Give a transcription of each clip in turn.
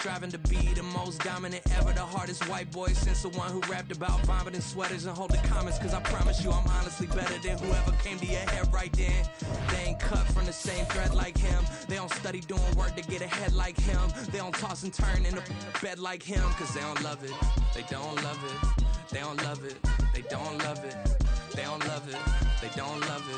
Striving to be the most dominant ever, the hardest white boy since the one who rapped about vomiting sweaters and hold the comments, cause I promise you I'm honestly better than whoever came to your head right then. They ain't cut from the same thread like him. They don't study doing work to get ahead like him. They don't toss and turn in the bed like him, cause they don't love it. They don't love it. They don't love it. They don't love it. They don't love it. They don't love it.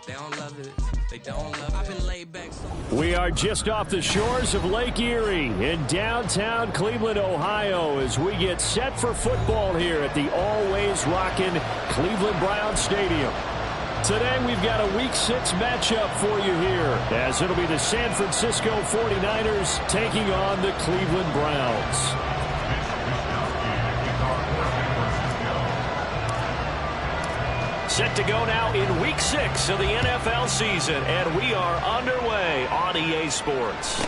They don't love it. They don't love it. I've been laid back. We are just off the shores of Lake Erie in downtown Cleveland, Ohio, as we get set for football here at the always rockin' Cleveland Browns Stadium. Today we've got a Week 6 matchup for you here, as it'll be the San Francisco 49ers taking on the Cleveland Browns. Set to go now in Week 6 of the NFL season, and we are underway on EA Sports.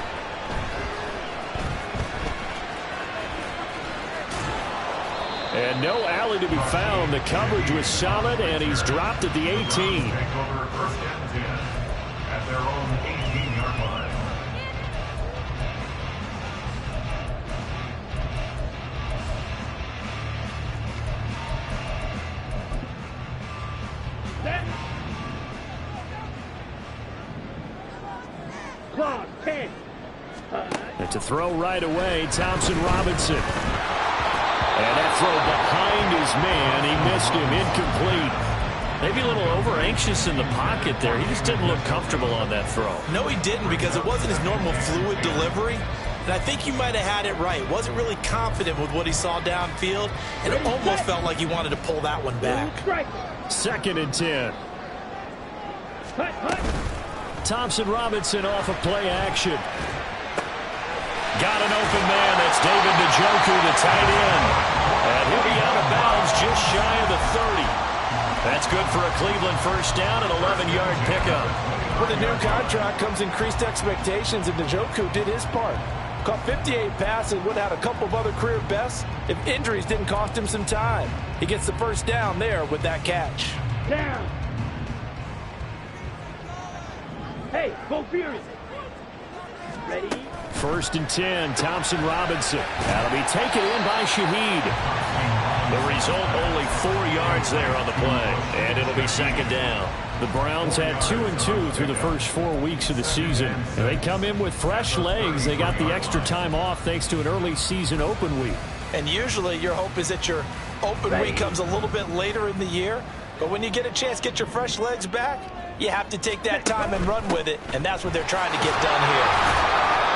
And no alley to be found. The coverage was solid, and he's dropped at the 18. Take over first and 10 at their own 18-yard line. And to throw right away, Thompson Robinson. And that throw behind his man. He missed him. Incomplete. Maybe a little over-anxious in the pocket there. He just didn't look comfortable on that throw. No, he didn't, because it wasn't his normal fluid delivery. And I think you might have had it right. Wasn't really confident with what he saw downfield, and it almost felt like he wanted to pull that one back. 2nd and 10. Thompson Robinson off of play action. Got an open man. That's David Njoku, the tight end. And he'll be out of bounds just shy of the 30. That's good for a Cleveland first down, an 11-yard pickup. With a new contract comes increased expectations, and Njoku did his part. Caught 58 passes, would have had a couple of other career bests if injuries didn't cost him some time. He gets the first down there with that catch. Down. Hey, go Furious. Ready? 1st and 10, Thompson Robinson. That'll be taken in by Shaheed. The result, only 4 yards there on the play, and it'll be 2nd down. The Browns had 2-2 through the first 4 weeks of the season, and they come in with fresh legs. They got the extra time off thanks to an early season open week. And usually your hope is that your open week comes a little bit later in the year, but when you get a chance to get your fresh legs back, you have to take that time and run with it, and that's what they're trying to get done here.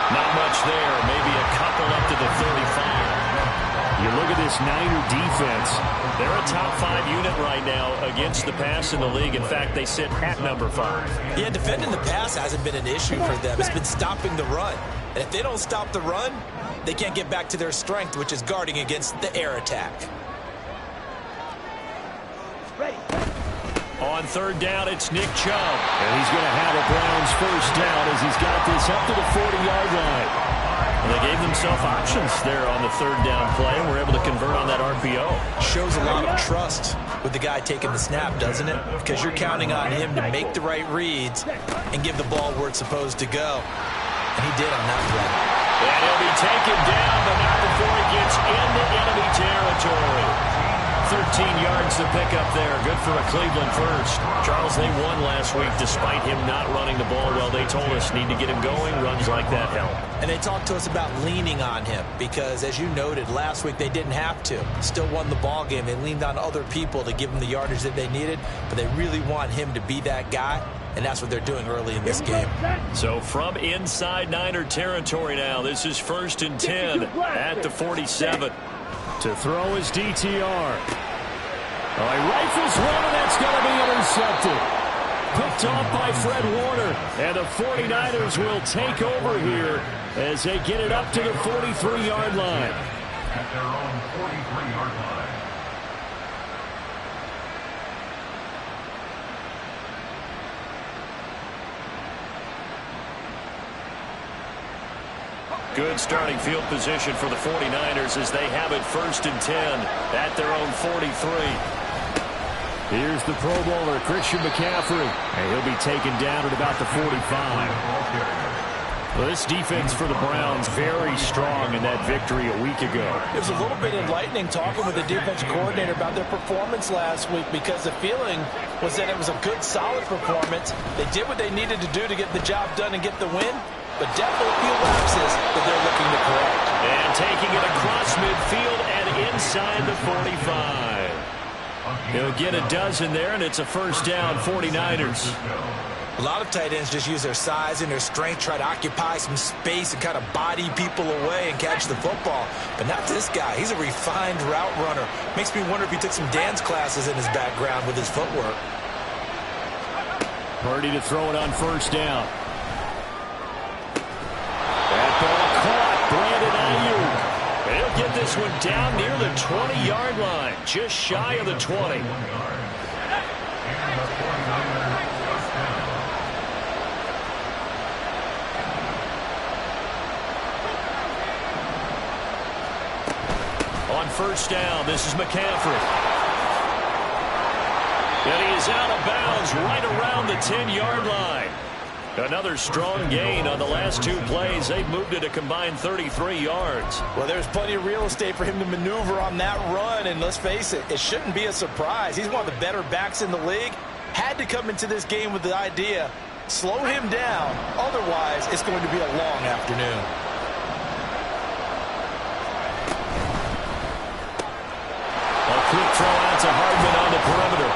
Not much there, maybe a couple up to the 35. You look at this Niner defense. They're a top 5 unit right now against the pass in the league. In fact, they sit at number 5. Yeah, defending the pass hasn't been an issue for them. It's been stopping the run. And if they don't stop the run, they can't get back to their strength, which is guarding against the air attack. Ready. On 3rd down, it's Nick Chubb. And he's going to have a Browns first down as he's got this up to the 40-yard line. Well, they gave themselves options there on the 3rd down play, and were able to convert on that RPO. Shows a lot of trust with the guy taking the snap, doesn't it? Because you're counting on him to make the right reads and give the ball where it's supposed to go. And he did on that play. And he'll be taken down, but not before he gets into enemy territory. 13 yards to pick up there. Good for a Cleveland first. Charles, they won last week despite him not running the ball well. They told us need to get him going. Runs like that help. And they talked to us about leaning on him because, as you noted, last week they didn't have to. Still won the ball game. They leaned on other people to give them the yardage that they needed, but they really want him to be that guy, and that's what they're doing early in this game. So from inside Niner territory now, this is 1st and 10 at the 47. To throw is DTR. He rifles one, and that's going to be intercepted. Picked off by Fred Warner. And the 49ers will take over here as they get it up to the 43-yard line. At their own 43-yard line. Good starting field position for the 49ers as they have it 1st and 10 at their own 43. Here's the Pro Bowler, Christian McCaffrey. And he'll be taken down at about the 45. Well, this defense for the Browns very strong in that victory a week ago. It was a little bit enlightening talking with the defensive coordinator about their performance last week because the feeling was that it was a good, solid performance. They did what they needed to do to get the job done and get the win, but definitely a few lapses that they're looking to correct. And taking it across midfield and inside the 45. He'll get a dozen there, and it's a first down, 49ers. A lot of tight ends just use their size and their strength, try to occupy some space and kind of body people away and catch the football. But not this guy. He's a refined route runner. Makes me wonder if he took some dance classes in his background with his footwork. Purdy to throw it on first down. That ball caught. Brandon Ayuk. He'll get this one down near the 20-yard line, just shy of the 20. On first down, this is McCaffrey. And he is out of bounds right around the 10-yard line. Another strong gain on the last two plays. They've moved it a combined 33 yards. Well, there's plenty of real estate for him to maneuver on that run, and let's face it, it shouldn't be a surprise. He's one of the better backs in the league. Had to come into this game with the idea, slow him down, otherwise it's going to be a long afternoon. A quick throw out to Hardman on the perimeter.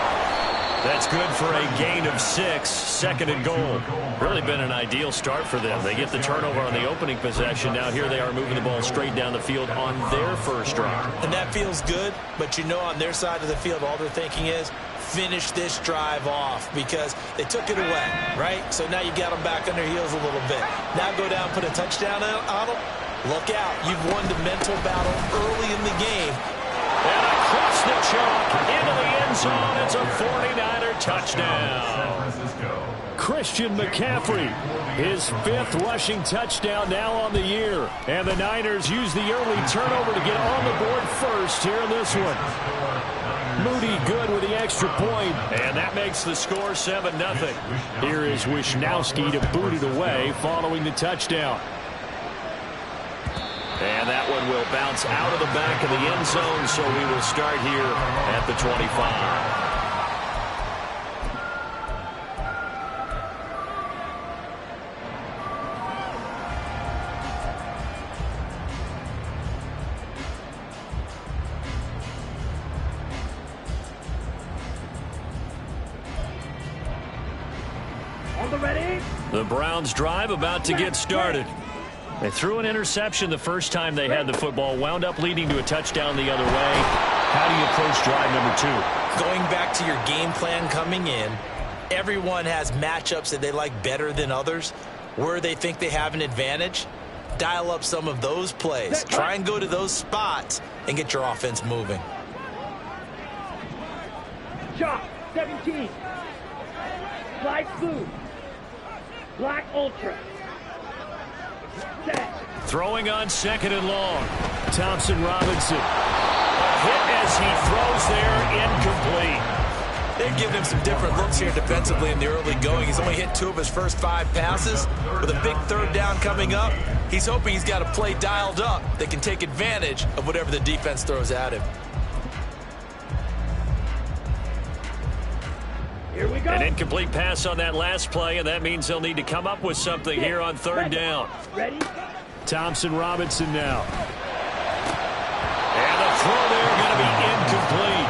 That's good for a gain of 6, second and goal. Really been an ideal start for them. They get the turnover on the opening possession. Now here they are moving the ball straight down the field on their first drive. And that feels good, but you know on their side of the field all they're thinking is finish this drive off because they took it away, right? So now you got them back on their heels a little bit. Now go down, put a touchdown on them. Look out. You've won the mental battle early in the game. And across the chalk into the end zone. It's a 49er touchdown. Christian McCaffrey, his 5th rushing touchdown now on the year. And the Niners use the early turnover to get on the board first here in this one. Moody good with the extra point. And that makes the score 7-0. Here is Wisnowski to boot it away following the touchdown. And that one will bounce out of the back of the end zone, so we will start here at the 25. On the ready? The Browns drive about to get started. They threw an interception the first time they had the football, wound up leading to a touchdown the other way. How do you approach drive number 2? Going back to your game plan coming in, everyone has matchups that they like better than others. Where they think they have an advantage, dial up some of those plays. Try and go to those spots and get your offense moving. Chop, 17. Light blue. Black ultra. Throwing on second and long. Thompson Robinson. A hit as he throws there, incomplete. They've given him some different looks here defensively in the early going. He's only hit 2 of his first 5 passes. With a big third down coming up, he's hoping he's got a play dialed up that can take advantage of whatever the defense throws at him. Here we go. An incomplete pass on that last play, and that means they'll need to come up with something here on third down. Ready? Thompson Robinson now. And the throw there going to be incomplete.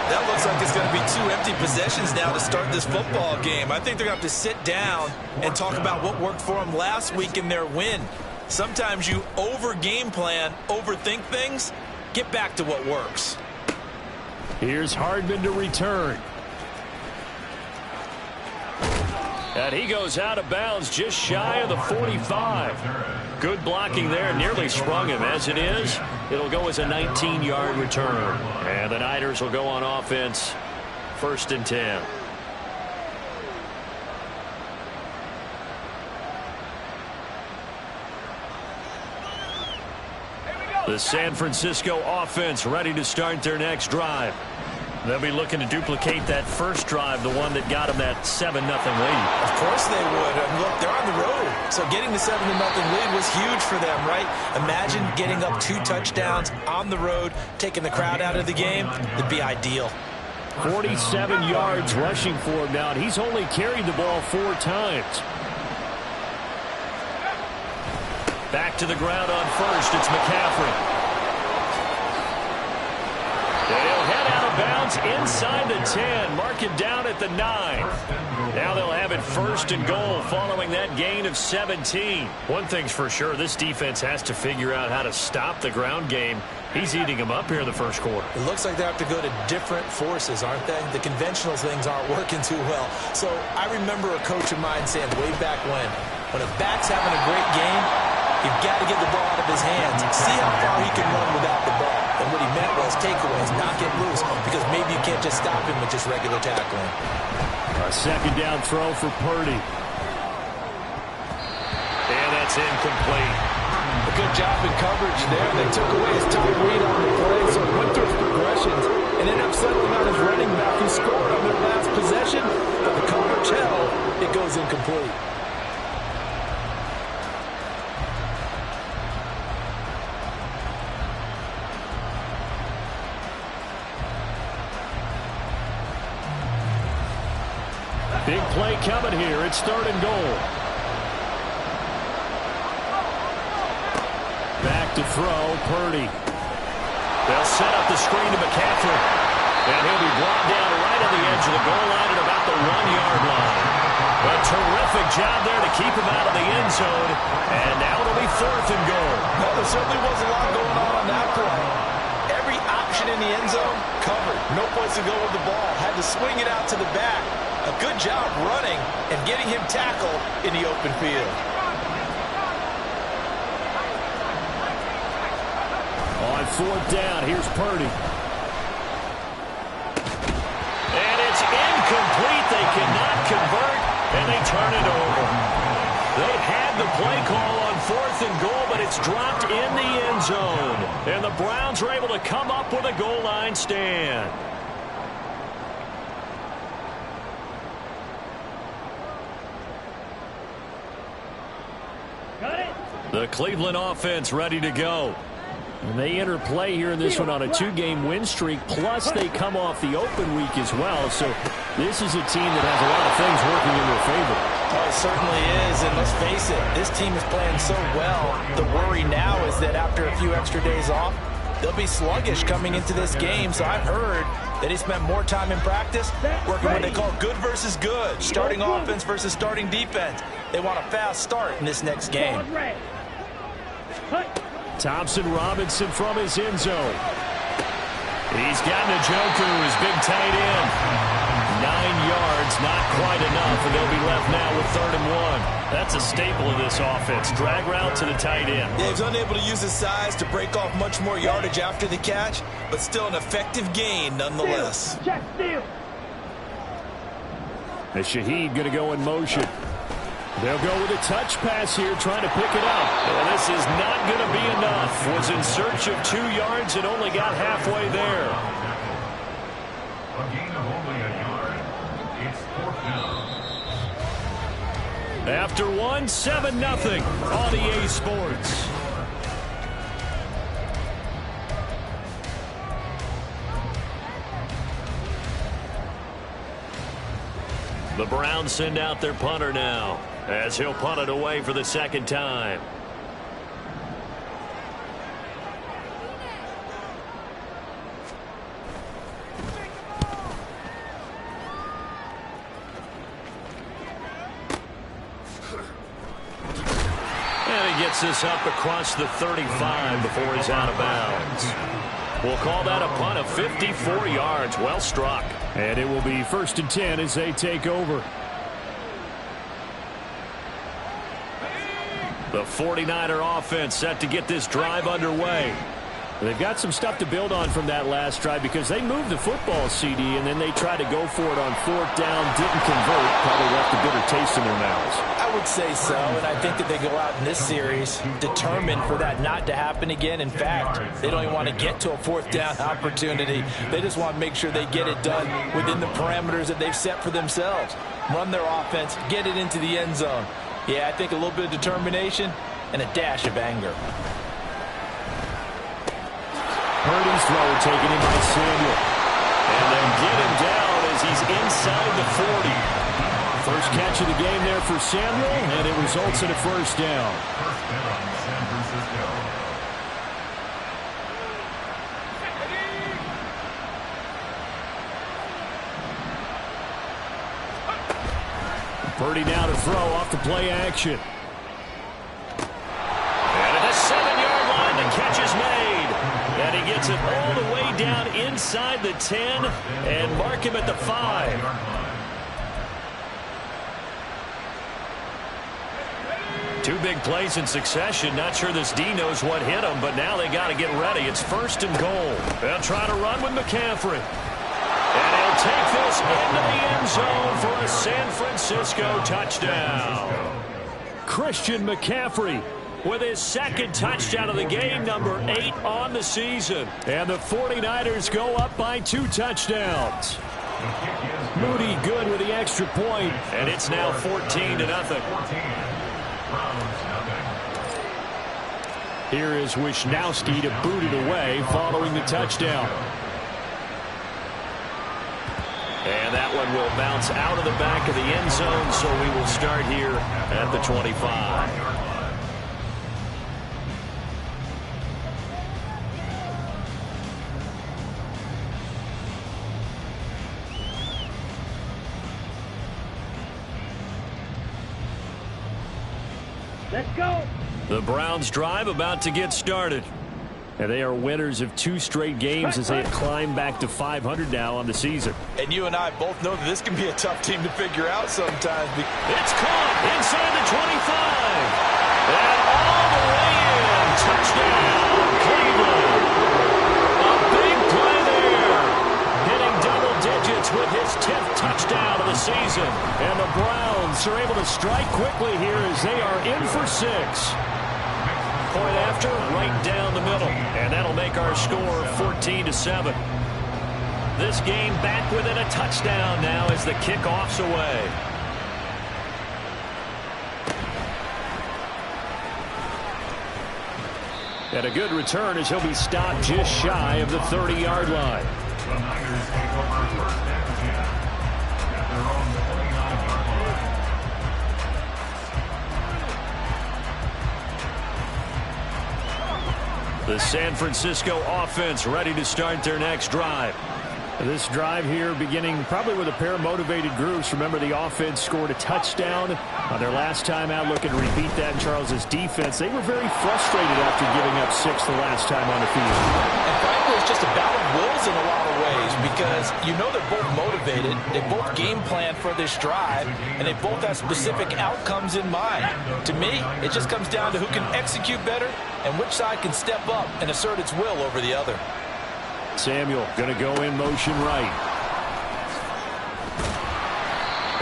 That looks like it's going to be 2 empty possessions now to start this football game. I think they're going to have to sit down and talk about what worked for them last week in their win. Sometimes you over-game plan, overthink things. Get back to what works. Here's Hardman to return. And he goes out of bounds just shy of the 45. Good blocking there. Nearly sprung him. As it is, it'll go as a 19-yard return. And the Niners will go on offense. 1st and 10. The San Francisco offense ready to start their next drive. They'll be looking to duplicate that first drive, the one that got them that 7-0 lead. Of course they would. And look, they're on the road. So getting the 7-0 lead was huge for them, right? Imagine getting up 2 touchdowns on the road, taking the crowd out of the game. It'd be ideal. 47 yards rushing for him now, and he's only carried the ball 4 times. Back to the ground on first. It's McCaffrey. They'll head out of bounds inside the 10. Mark it down at the 9. Now they'll have it 1st and goal following that gain of 17. One thing's for sure, this defense has to figure out how to stop the ground game. He's eating them up here in the first quarter. It looks like they have to go to different forces, aren't they? The conventional things aren't working too well. So I remember a coach of mine saying way back when a back's having a great game, you've got to get the ball out of his hands. See how far he can run without the ball. And what he meant was takeaways, not get loose, because maybe you can't just stop him with just regular tackling. A second down throw for Purdy. And that's incomplete. A good job in coverage there. They took away his top read on the play, so he went through his progressions and ended up settling on his running back who scored on their last possession. But the coverage held, it goes incomplete. Big play coming here. It's 3rd and goal. Back to throw, Purdy. They'll set up the screen to McCaffrey. And he'll be brought down right on the edge of the goal line at about the 1-yard line. A terrific job there to keep him out of the end zone. And now it'll be 4th and goal. Well, there certainly was a lot going on that play. Every option in the end zone covered. No place to go with the ball. Had to swing it out to the back. A good job running and getting him tackled in the open field. On 4th down, here's Purdy. And it's incomplete. They cannot convert, and they turn it over. They had the play call on 4th and goal, but it's dropped in the end zone. And the Browns are able to come up with a goal line stand. The Cleveland offense ready to go. And they enter play here in this one on a 2-game win streak, plus they come off the open week as well. So this is a team that has a lot of things working in their favor. Oh, it certainly is, and let's face it, this team is playing so well. The worry now is that after a few extra days off, they'll be sluggish coming into this game. So I've heard that he spent more time in practice working what they call good versus good, starting offense versus starting defense. They want a fast start in this next game. Thompson Robinson from his end zone. He's got Njoku, his big tight end. 9 yards, not quite enough, and they'll be left now with 3rd and 1. That's a staple of this offense. Drag route to the tight end. Yeah, he's unable to use his size to break off much more yardage after the catch, but still an effective gain nonetheless. Check steal. And Shaheed going to go in motion. They'll go with a touch pass here, trying to pick it up. And this is not going to be enough. Was in search of 2 yards and only got halfway there. A gain of only a yard. It's 4th down. After 7-0 on EA Sports. The Browns send out their punter now, as he'll punt it away for the 2nd time. And he gets this up across the 35 before he's out of bounds. We'll call that a punt of 54 yards. Well struck. And it will be 1st and 10 as they take over. The 49er offense set to get this drive underway. They've got some stuff to build on from that last drive because they moved the football, CD, and then they tried to go for it on 4th down, didn't convert, probably left a bitter taste in their mouths. I I would say so, and I think that they go out in this series determined for that not to happen again. In fact, they don't even want to get to a fourth down opportunity. They just want to make sure they get it done within the parameters that they've set for themselves. Run their offense, get it into the end zone. Yeah, I think a little bit of determination and a dash of anger. Purdy's throw taken in by Samuel. And they get him down as he's inside the 40. First catch of the game there for Samuel, and it results in a first down. First down, San Francisco. Purdy now to throw off the play action. And at the 7-yard line, the catch is made. And he gets it all the way down inside the 10 and mark him at the 5. Two big plays in succession. Not sure this D knows what hit him, but now they got to get ready. It's first and goal. They'll try to run with McCaffrey. And he'll take this into the end zone for a San Francisco touchdown. Christian McCaffrey with his second touchdown of the game, number 8 on the season. And the 49ers go up by 2 touchdowns. Moody good with the extra point, and it's now 14-0. Here is Wisnowski to boot it away following the touchdown. And that one will bounce out of the back of the end zone, so we will start here at the 25. Let's go. The Browns drive about to get started. And they are winners of 2 straight games as they climb back to 500 now on the season. And you and I both know that this can be a tough team to figure out sometimes. It's caught inside the 25. And all the way in. Touchdown, Cleveland. A big play there. Hitting double digits with his 10th touchdown of the season. And the Browns are able to strike quickly here as they are in for 6. Point after, right down the middle. And that'll make our score 14-7. This game back within a touchdown now as the kickoff's away. And a good return as he'll be stopped just shy of the 30-yard line. The Niners take over first and 10 at their own 49-yard line. The San Francisco offense ready to start their next drive. This drive here beginning probably with a pair of motivated groups. Remember, the offense scored a touchdown on their last time out, looking to repeat that in Charles's defense. They were very frustrated after giving up 6 the last time on the field. And frankly, it's just a battle of wills in a lot of ways because you know they're both motivated. They both game plan for this drive, and they both have specific outcomes in mind. To me, it just comes down to who can execute better and which side can step up and assert its will over the other. Samuel going to go in motion right.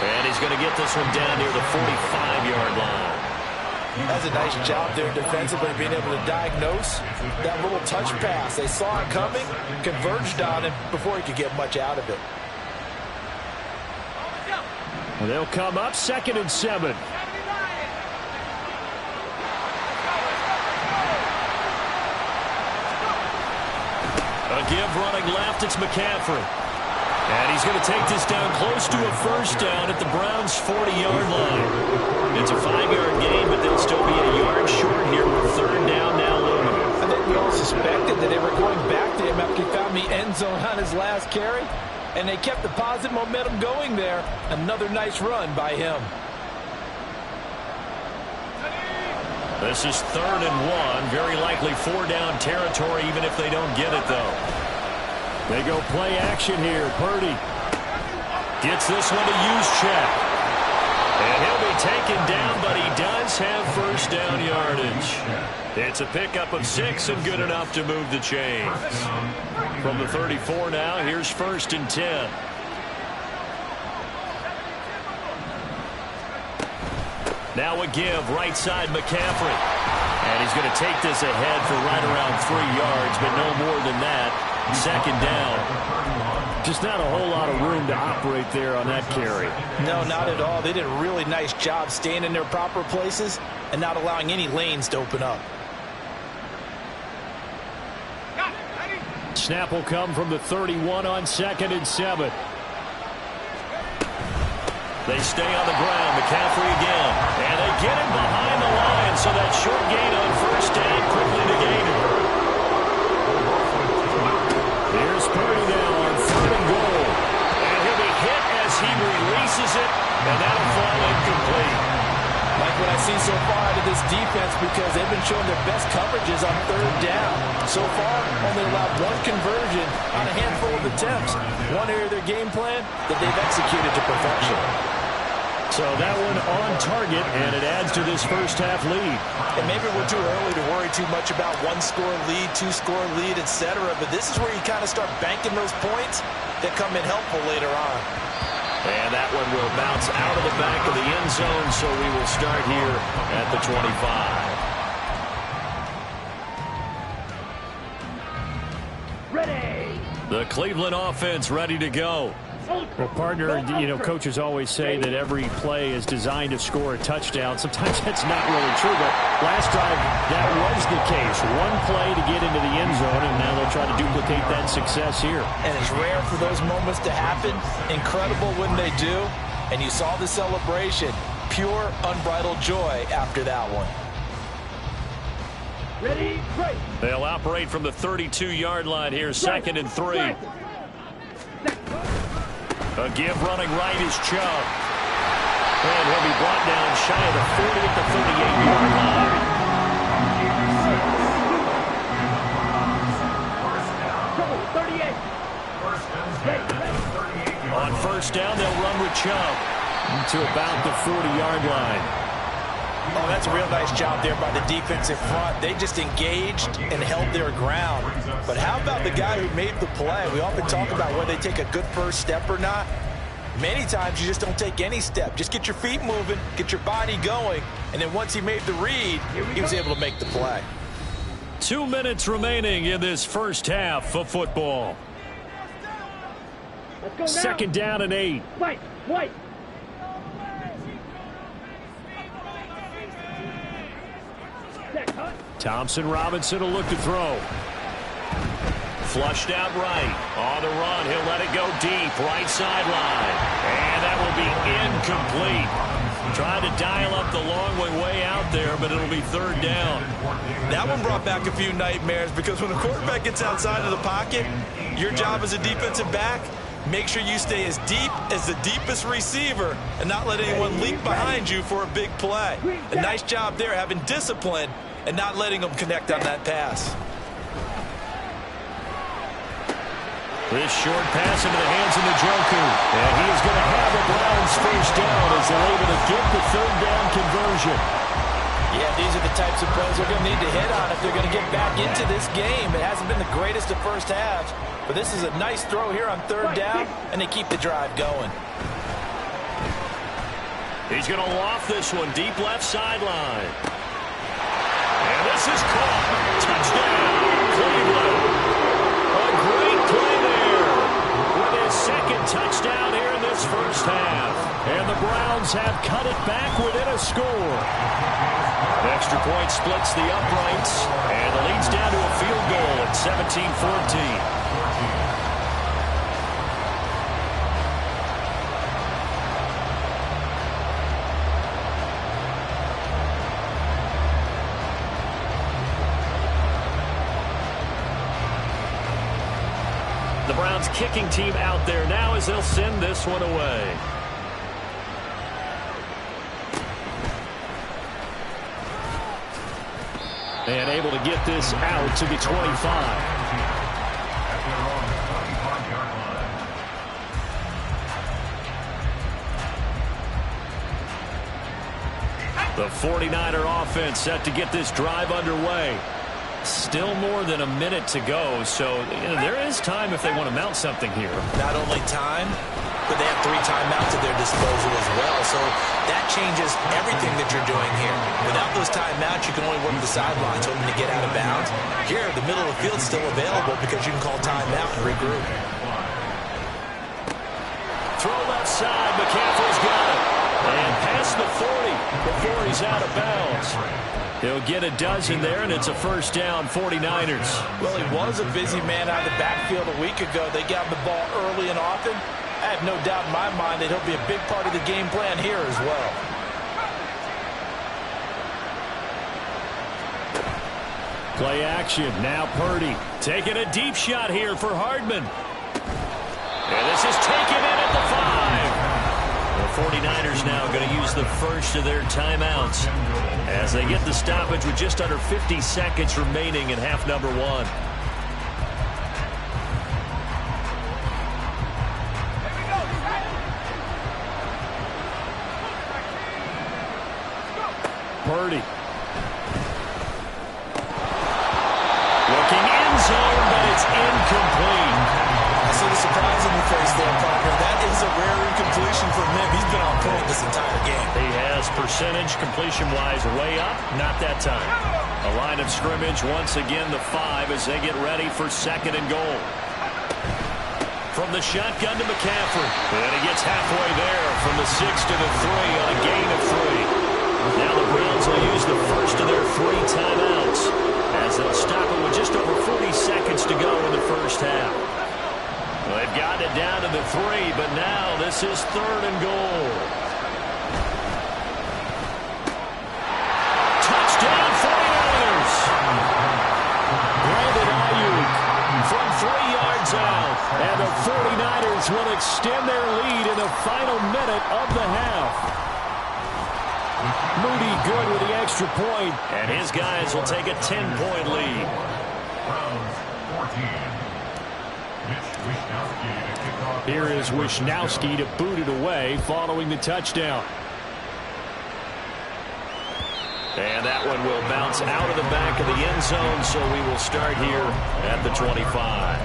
And he's going to get this one down near the 45-yard line. That's a nice job there defensively, being able to diagnose that little touch pass. They saw it coming, converged on him before he could get much out of it. Well, they'll come up 2nd and 7. A give running left, it's McCaffrey. And he's going to take this down close to a first down at the Browns' 40-yard line. It's a 5-yard gain, but they'll still be a yard short here with 3rd down now looming. I think we all suspected that they were going back to him after he found the end zone on his last carry, and they kept the positive momentum going there. Another nice run by him. This is 3rd and 1. Very likely 4-down territory, even if they don't get it, though. They go play action here. Purdy gets this one to Juszczyk. And he'll be taken down, but he does have first down yardage. It's a pickup of 6 and good enough to move the chains. From the 34 now, here's 1st and 10. Now a give, right side McCaffrey. And he's going to take this ahead for right around 3 yards, but no more than that. Second down. Just not a whole lot of room to operate there on that carry. No, not at all. They did a really nice job staying in their proper places and not allowing any lanes to open up. Snap will come from the 31 on 2nd and 7. They stay on the ground. McCaffrey again. And they get him behind the line, so that short gain on first down quickly negated. Here's Purdy now on 3rd and goal. And he'll be hit as he releases it, and that'll fall incomplete. Like what I've seen so far out of this defense, because they've been showing their best coverages on 3rd down. So far, only allowed 1 conversion on a handful of attempts. One area of their game plan that they've executed to perfection. So that one on target, and it adds to this first half lead. And maybe we're too early to worry too much about 1-score lead, 2-score lead, etc. But this is where you kind of start banking those points that come in helpful later on. And that one will bounce out of the back of the end zone, so we will start here at the 25. Ready. The Cleveland offense ready to go. Well, partner, coaches always say that every play is designed to score a touchdown. Sometimes that's not really true, but last drive that was the case. One play to get into the end zone, and now they'll try to duplicate that success here. And it's rare for those moments to happen. Incredible when they do. And you saw the celebration. Pure, unbridled joy after that one. Ready, break. They'll operate from the 32-yard line here, 2nd and 3. A give running right is Chubb. And he'll be brought down shy of the 40 at the 38-yard line. On first down, they'll run with Chubb to about the 40-yard line. Oh, that's a real nice job there by the defense in front. They just engaged and held their ground. But how about the guy who made the play? We often talk about whether they take a good first step or not. Many times you just don't take any step. Just get your feet moving, get your body going, and then once he made the read, he was able to make the play. 2 minutes remaining in this first half of football. Let's go now. 2nd down and 8. White. Thompson Robinson will look to throw. Flushed out right. On the run, he'll let it go deep. Right sideline. And that will be incomplete. Trying to dial up the long way out there, but it'll be 3rd down. That one brought back a few nightmares, because when the quarterback gets outside of the pocket, your job as a defensive back, make sure you stay as deep as the deepest receiver and not let anyone leap behind you for a big play. A nice job there, having discipline and not letting them connect on that pass. This short pass into the hands of Njoku. And he is going to have a Browns first down as they're able to get the 3rd down conversion. Yeah, these are the types of plays they're going to need to hit on if they're going to get back into this game. It hasn't been the greatest of first halves, but this is a nice throw here on 3rd down, and they keep the drive going. He's going to loft this one deep left sideline. And this is caught. Touchdown, Cleveland. A great play there with his 2nd touchdown here in this first half. And the Browns have cut it back within a score. Extra point splits the uprights, and it leads down to a field goal at 17-14. The Browns kicking team out there now as they'll send this one away. And able to get this out to the 25. The 49er offense set to get this drive underway. Still more than a minute to go, so there is time if they want to mount something here. Not only time, but they have 3 timeouts at their disposal as well, so that changes everything that you're doing here. Without those timeouts, you can only work the sidelines hoping to get out of bounds. Here, the middle of the field is still available because you can call timeout and regroup. Throw left side, McCaffrey's got it. And past the 40 before he's out of bounds. He'll get a dozen there, and it's a first down, 49ers. Well, he was a busy man out of the backfield a week ago. They got him the ball early and often. I have no doubt in my mind that he'll be a big part of the game plan here as well. Play action. Now Purdy taking a deep shot here for Hardman. And this is taken in at the 5. The 49ers now going to use the first of their timeouts as they get the stoppage with just under 50 seconds remaining in half number 1. Purdy. Looking end zone, but it's incomplete. I see the surprise in your face there, partner. That is a rare incompletion from him. He's been on point this entire game. He has percentage completion-wise way up. Not that time. A line of scrimmage, once again the 5 as they get ready for 2nd and goal. From the shotgun to McCaffrey. And he gets halfway there from the 6 to the 3 on a gain of 3. Now the Browns will use the first of their 3 timeouts as they'll stop it with just over 40 seconds to go in the first half. Well, they've gotten it down to the 3, but now this is 3rd and goal. Touchdown 49ers! Brandon Ayuk from 3 yards out. And the 49ers will extend their lead in the final minute of the half. Moody good with the extra point, and his guys will take a 10-point lead. Browns 14. Here is Wishnowski to boot it away following the touchdown. And that one will bounce out of the back of the end zone, so we will start here at the 25.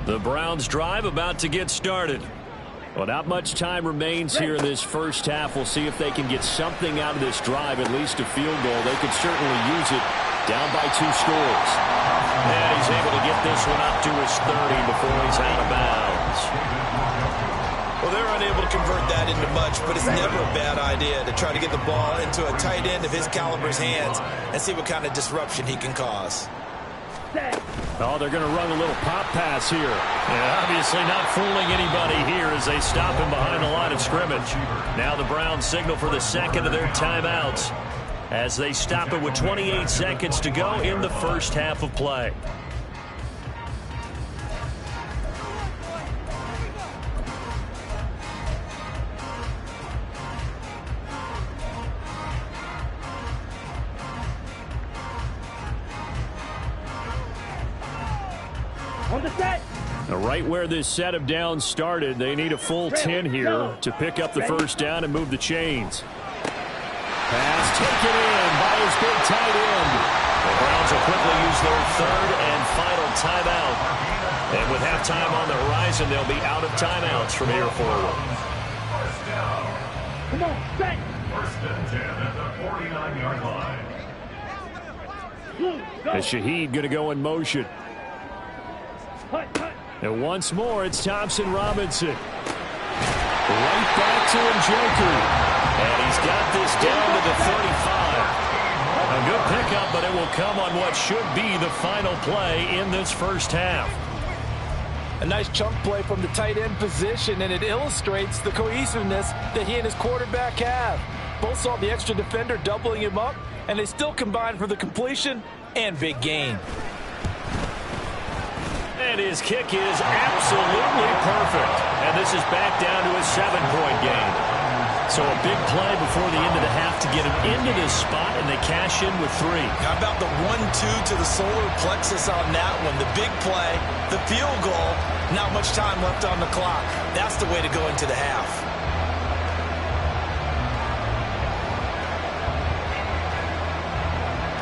The Browns drive about to get started. Well, not much time remains here in this first half. We'll see if they can get something out of this drive, at least a field goal. They could certainly use it down by 2 scores. And he's able to get this one up to his 30 before he's out of bounds. Well, they're unable to convert that into much, but it's never a bad idea to try to get the ball into a tight end of his caliber's hands and see what kind of disruption he can cause. Oh, they're going to run a little pop pass here. And obviously not fooling anybody here as they stop him behind the line of scrimmage. Now the Browns signal for the 2nd of their timeouts as they stop it with 28 seconds to go in the first half of play. Right where this set of downs started, they need a full 10 here to pick up the first down and move the chains. Pass taken in by his big tight end. The Browns will quickly use their 3rd and final timeout. And with halftime on the horizon, they'll be out of timeouts from here forward. Come on, set. 1st and 10 at the 49-yard line. And Shaheed going to go in motion. And once more, it's Thompson Robinson. Right back to Njoku. And he's got this down to the 35. A good pickup, but it will come on what should be the final play in this first half. A nice chunk play from the tight end position, and it illustrates the cohesiveness that he and his quarterback have. Both saw the extra defender doubling him up, and they still combined for the completion and big gain. And his kick is absolutely perfect. And this is back down to a 7-point game. So a big play before the end of the half to get him into this spot, and they cash in with 3. How about the 1-2 to the solar plexus on that one? The big play, the field goal, not much time left on the clock. That's the way to go into the half.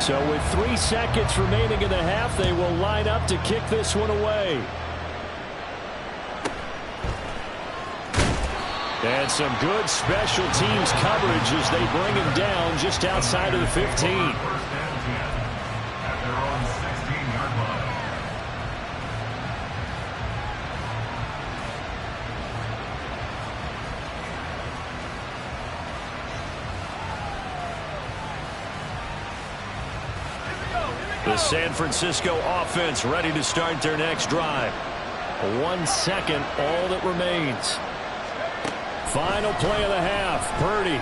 So with 3 seconds remaining in the half, they will line up to kick this one away. And some good special teams coverage as they bring him down just outside of the 15. First and 10 at their own 16-yard line. The San Francisco offense ready to start their next drive. 1 second, all that remains. Final play of the half, Purdy.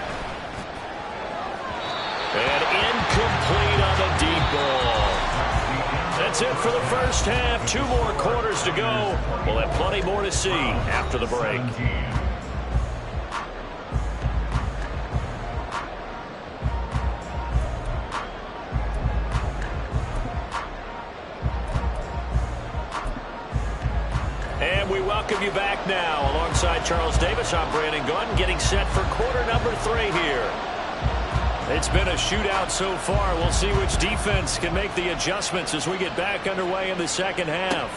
And incomplete on the deep ball. That's it for the first half. 2 more quarters to go. We'll have plenty more to see after the break. And we welcome you back now. Alongside Charles Davis, I'm Brandon Gaudin, getting set for quarter number 3 here. It's been a shootout so far. We'll see which defense can make the adjustments as we get back underway in the second half.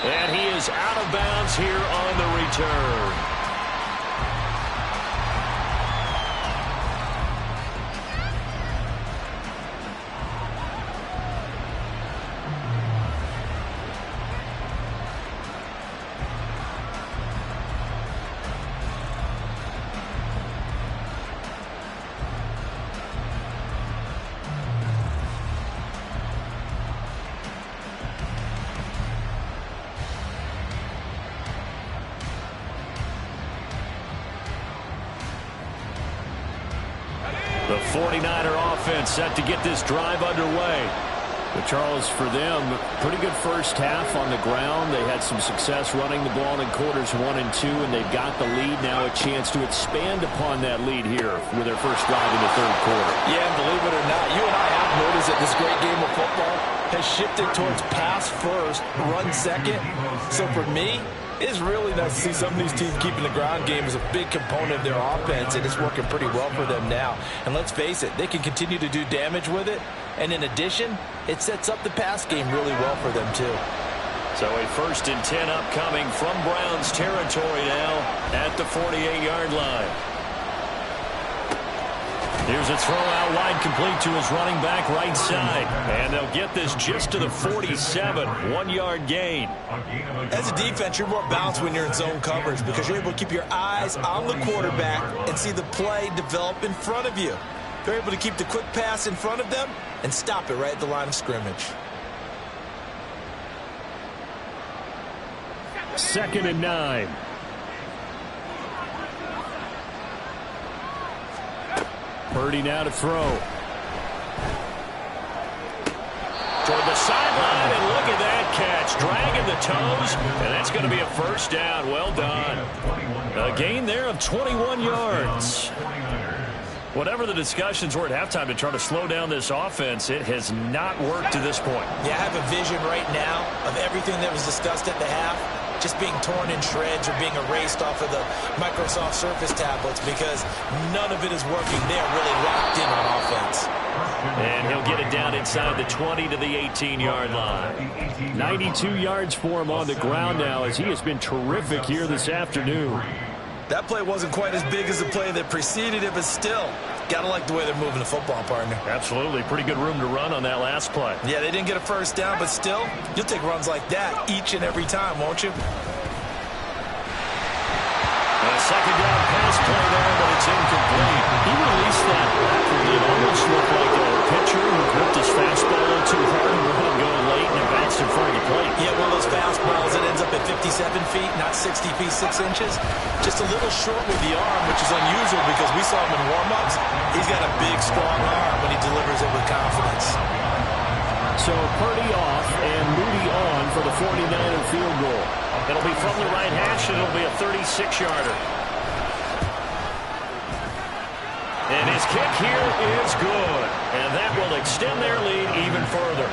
And he is out of bounds here on the return. The 49er offense set to get this drive underway. But Charles, for them, pretty good first half on the ground. They had some success running the ball in quarters 1 and 2, and they've got the lead. Now a chance to expand upon that lead here with their first drive in the third quarter. Yeah, and believe it or not, you and I have noticed that this great game of football has shifted towards pass first, run second. So for me, it's really nice to see some of these teams keeping the ground game as a big component of their offense, and it's working pretty well for them now. And let's face it, they can continue to do damage with it. And in addition, it sets up the pass game really well for them too. So a 1st and 10 upcoming from Browns territory now at the 48-yard line. Here's a throw out wide, complete to his running back right side. And they'll get this just to the 47, 1-yard gain. As a defense, you're more balanced when you're in zone coverage because you're able to keep your eyes on the quarterback and see the play develop in front of you. They're able to keep the quick pass in front of them and stop it right at the line of scrimmage. 2nd and 9. Purdy now to throw. Toward the sideline, and look at that catch. Dragging the toes, and that's going to be a first down. Well done. A gain there of 21 yards. Whatever the discussions were at halftime to try to slow down this offense, it has not worked to this point. Yeah, I have a vision right now of everything that was discussed at the half just being torn in shreds or being erased off of the Microsoft Surface tablets because none of it is working. They're really locked in on offense. And he'll get it down inside the 20 to the 18-yard line. 92 yards for him on the ground now as he has been terrific here this afternoon. That play wasn't quite as big as the play that preceded it, but still, got to like the way they're moving the football, partner. Absolutely. Pretty good room to run on that last play. Yeah, they didn't get a first down, but still, you'll take runs like that each and every time, won't you? A second down pass play there, but it's incomplete. He released that laterally. It almost looked like a pitcher who gripped his fastball a little too hard and let go late and it bounced in front of the plate. Yeah, one of those fastballs that ends up at 57 feet, not 60 feet, 6 inches. Just a little short with the arm, which is unusual because we saw him in warm-ups. He's got a big, strong arm when he delivers it with confidence. So Purdy off and Moody on for the 49er field goal. It'll be from the right hash, and it'll be a 36-yarder. And his kick here is good. And that will extend their lead even further.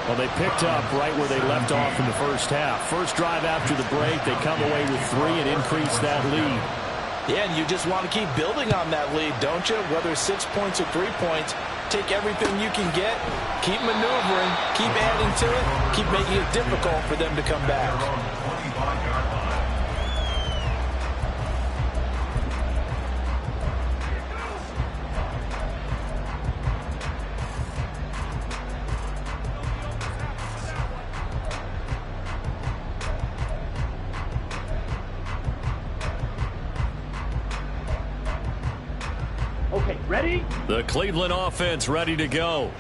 Well, they picked up right where they left off in the first half. First drive after the break, they come away with 3 and increase that lead. Yeah, and you just want to keep building on that lead, don't you? Whether it's 6 points or 3 points, take everything you can get, keep maneuvering, keep adding to it, keep making it difficult for them to come back. Okay, ready? The Cleveland offense ready to go.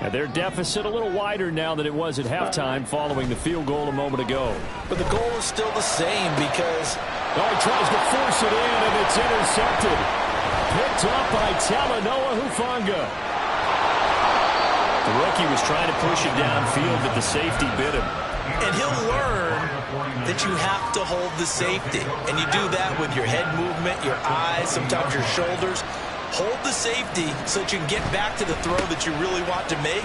And their deficit a little wider now than it was at halftime following the field goal a moment ago. But the goal is still the same because... Oh, he tries to force it in, and it's intercepted. Picked up by Talanoa Hufanga. The rookie was trying to push it downfield, but the safety bit him. And he'll learn that you have to hold the safety. And you do that with your head movement, your eyes, sometimes your shoulders. Hold the safety so that you can get back to the throw that you really want to make.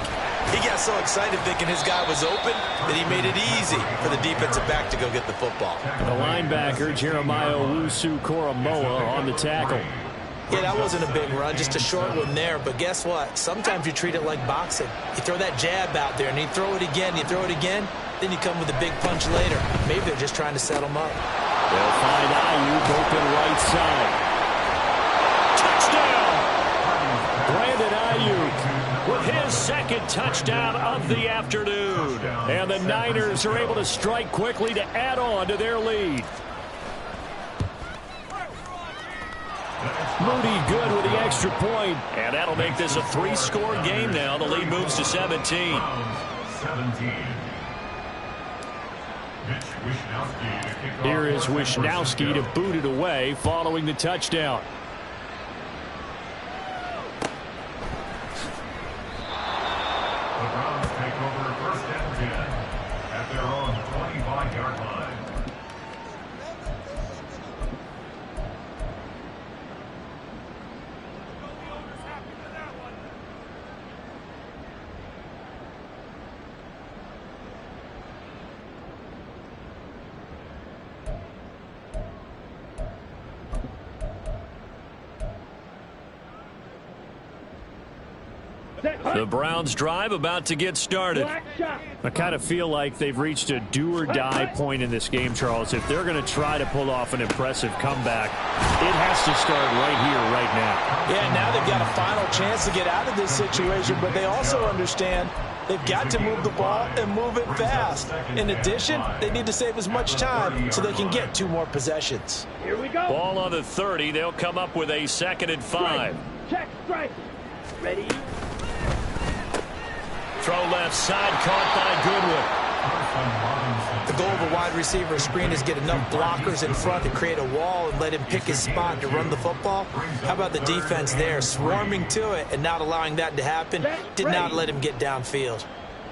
He got so excited thinking his guy was open that he made it easy for the defensive back to go get the football. The linebacker, Jeremiah Owusu-Koramoah, on the tackle. Yeah, that wasn't a big run, just a short one there. But guess what? Sometimes you treat it like boxing. You throw that jab out there, and you throw it again, you throw it again, then you come with a big punch later. Maybe they're just trying to set him up. They'll find Ayuk open right side. Touchdown! Brandon Ayuk with his second touchdown of the afternoon. And the Niners are able to strike quickly to add on to their lead. Moody good with the extra point. And that'll make this a 3-score game now. The lead moves to 17. 17. Here is Wishnowsky to boot it away following the touchdown. The Browns take over first and 10 at their own 25-yard line. The Browns drive about to get started. I kind of feel like they've reached a do-or-die point in this game, Charles. If they're going to try to pull off an impressive comeback, it has to start right here, right now. Yeah, now they've got a final chance to get out of this situation, but they also understand they've got to move the ball and move it fast. In addition, they need to save as much time so they can get 2 more possessions. Here we go. Ball on the 30. They'll come up with a 2nd and 5. Check, strike. Ready? Throw left side, caught The goal of a wide receiver screen is get enough blockers in front to create a wall and let him pick his spot to run the football. How about the defense there, swarming to it and not allowing that to happen? Did not let him get downfield.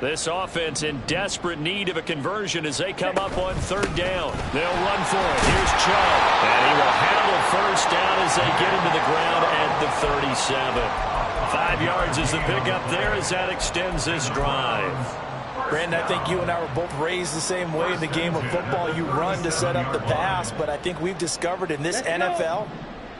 This offense in desperate need of a conversion as they come up on 3rd down. They'll run for it. Here's Chubb. And he will handle first down as they get into the ground at the 37. 5 yards is the pickup there as that extends this drive. Brandon, I think you and I were both raised the same way in the game of football. You run to set up the pass, but I think we've discovered in this NFL,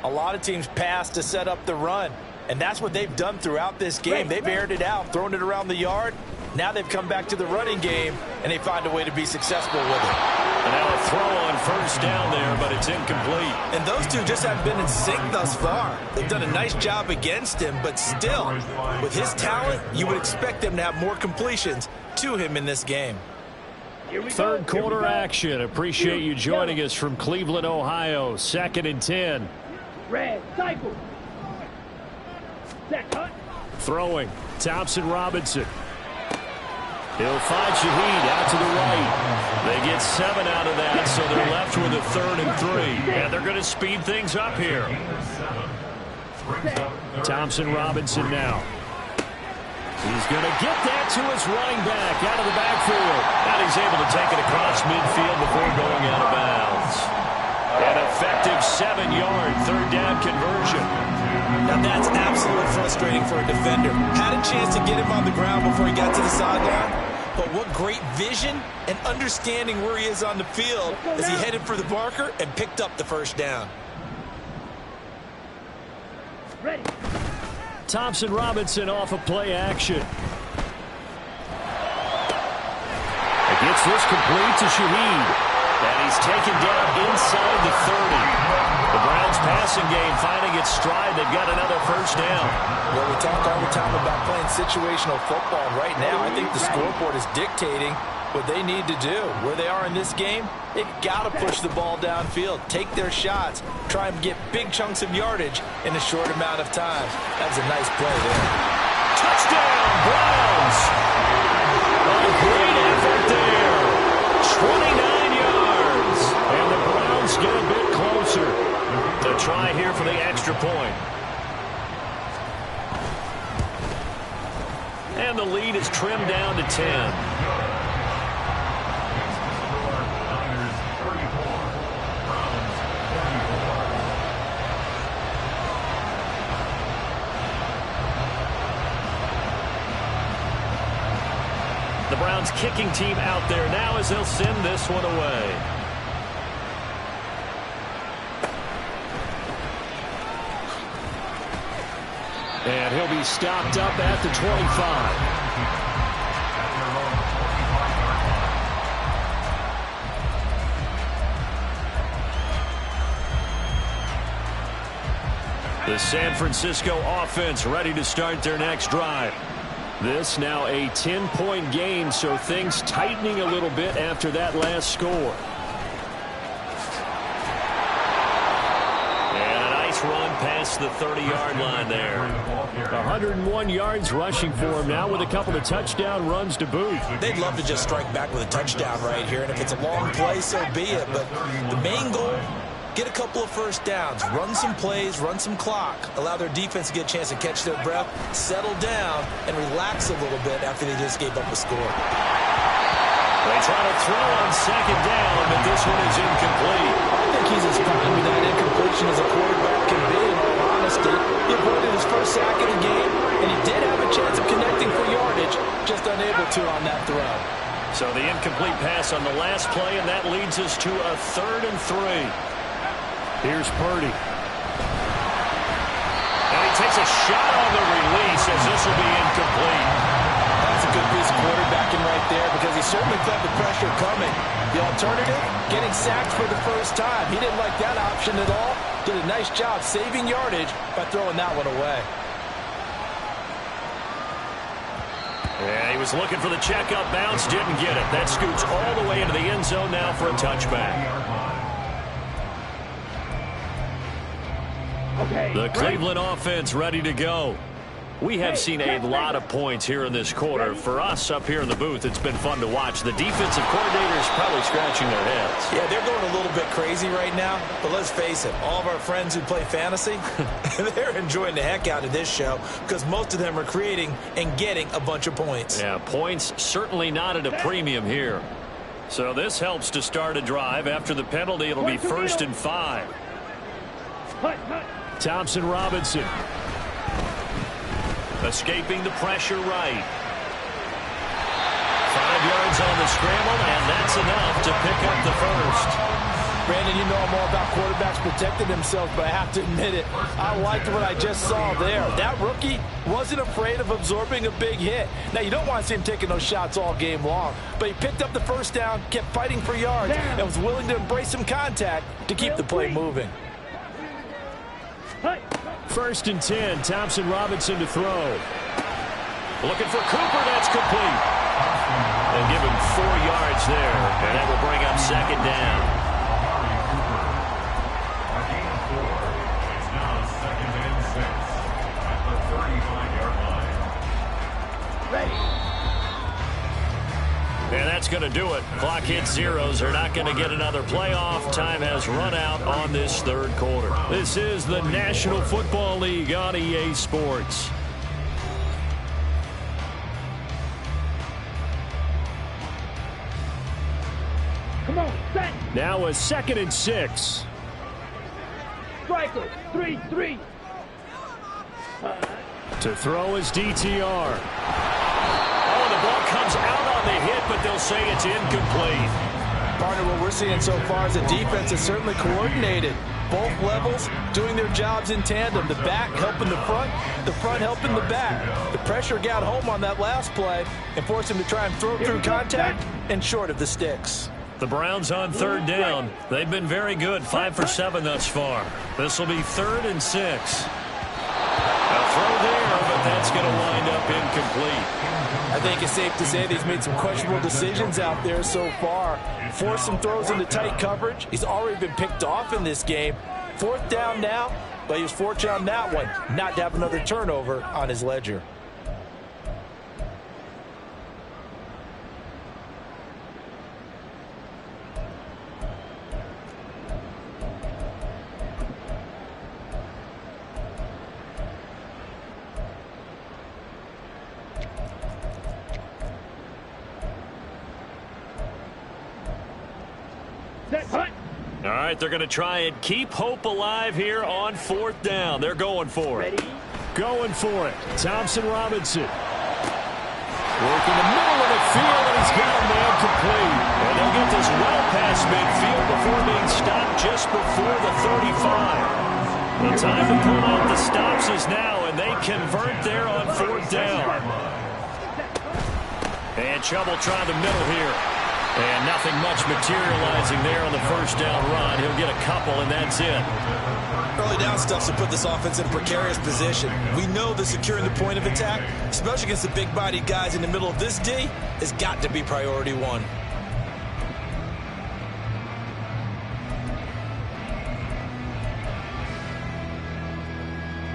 a lot of teams pass to set up the run. And that's what they've done throughout this game. They've aired it out, thrown it around the yard. Now they've come back to the running game, and they find a way to be successful with it. And now a throw on first down there, but it's incomplete. And those two just haven't been in sync thus far. They've done a nice job against him, but still, with his talent, you would expect them to have more completions to him in this game. 3rd quarter action. Appreciate you joining us from Cleveland, Ohio. 2nd and 10. Red, cycle. Set, cut. Throwing. Thompson Robinson. He'll find Shaheed out to the right. They get 7 out of that, so they're left with a 3rd and 3. And they're going to speed things up here. Thompson Robinson now. He's going to get that to his running back out of the backfield. And he's able to take it across midfield before going out of bounds. An effective 7-yard third down conversion. Now that's absolutely frustrating for a defender. Had a chance to get him on the ground before he got to the sideline. But what great vision and understanding where he is on the field as he headed for the marker and picked up the first down. Ready. Thompson Robinson off of play action. It gets this complete to Shaheed. And he's taken down inside the 30. The Browns passing game finding its stride. They've got another first down. Well, we talk all the time about playing situational football. And right now, I think the scoreboard is dictating what they need to do. Where they are in this game, they've got to push the ball downfield, take their shots, try and get big chunks of yardage in a short amount of time. That was a nice play there. Touchdown, Browns! A great effort there. 29 yards. And the Browns get a bit closer to try here for the extra point. And the lead is trimmed down to 10. The Browns kicking team out there now as they'll send this one away. And he'll be stopped up at the 25. The San Francisco offense ready to start their next drive. This now a 10-point game, so things tightening a little bit after that last score. And a nice run past the 30-yard line there. 101 yards rushing for him now with a couple of touchdown runs to boot. They'd love to just strike back with a touchdown right here, and if it's a long play, so be it. But the main goal, get a couple of first downs, run some plays, run some clock, allow their defense to get a chance to catch their breath, settle down, and relax a little bit after they just gave up a score. They try to throw on second down, but this one is incomplete. I think he's as fine with that incompletion as a quarterback can be, in all honesty. He avoided his first sack of the game, and he did have a chance of connecting for yardage, just unable to on that throw. So the incomplete pass on the last play, and that leads us to a 3rd and 3. Here's Purdy. And he takes a shot on the release as this will be incomplete. That's a good piece of quarterbacking right there because he certainly felt the pressure coming. The alternative, getting sacked for the first time. He didn't like that option at all. Did a nice job saving yardage by throwing that one away. Yeah, he was looking for the checkup bounce, didn't get it. That scoots all the way into the end zone now for a touchback. The Cleveland offense ready to go. We have seen a lot of points here in this quarter. For us up here in the booth, it's been fun to watch. The defensive coordinators probably scratching their heads. Yeah, they're going a little bit crazy right now. But let's face it, all of our friends who play fantasy, they're enjoying the heck out of this show because most of them are creating and getting a bunch of points. Yeah, points certainly not at a premium here. So this helps to start a drive. After the penalty, it'll be 1st and 5. Thompson Robinson. Escaping the pressure right. 5 yards on the scramble, and that's enough to pick up the first. Brandon, you know I'm all about quarterbacks protecting themselves, but I have to admit it. I liked what I just saw there. That rookie wasn't afraid of absorbing a big hit. Now, you don't want to see him taking those shots all game long, but he picked up the first down, kept fighting for yards, and was willing to embrace some contact to keep the play moving. 1st and 10, Thompson Robinson to throw. Looking for Cooper, that's complete. And give him 4 yards there, and that will bring up 2nd down. A gain of 4. It's now 2nd and 6 at the 35-yard line. Ready. And that's going to do it. Clock hits zeros. They're not going to get another playoff. Time has run out on this 3rd quarter. This is the National Football League on EA Sports. Come on, set. Now a 2nd and 6. Striker, 3-3. To throw is DTR. Oh, the ball comes out on the hit, but they'll say it's incomplete. Partner, what we're seeing so far is the defense is certainly coordinated. Both levels doing their jobs in tandem. The back helping the front helping the back. The pressure got home on that last play and forced him to try and throw through contact and short of the sticks. The Browns on 3rd down. They've been very good, 5 for 7 thus far. This will be 3rd and 6. A throw there, but that's going to wind up incomplete. I think it's safe to say that he's made some questionable decisions out there so far. Forced some throws into tight coverage. He's already been picked off in this game. 4th down now, but he was fortunate on that one not to have another turnover on his ledger. All right, they're going to try and keep hope alive here on 4th down. They're going for it. Going for it. Thompson Robinson. Working the middle of the field, and he's got a man complete. And they'll get this well past midfield before being stopped just before the 35. The time to pull out the stops is now, and they convert there on 4th down. And Chubb will try the middle here. And nothing much materializing there on the 1st down run. He'll get a couple, and that's it. Early down stuff's to put this offense in a precarious position. We know that securing the point of attack, especially against the big-bodied guys in the middle of this D, has got to be priority 1.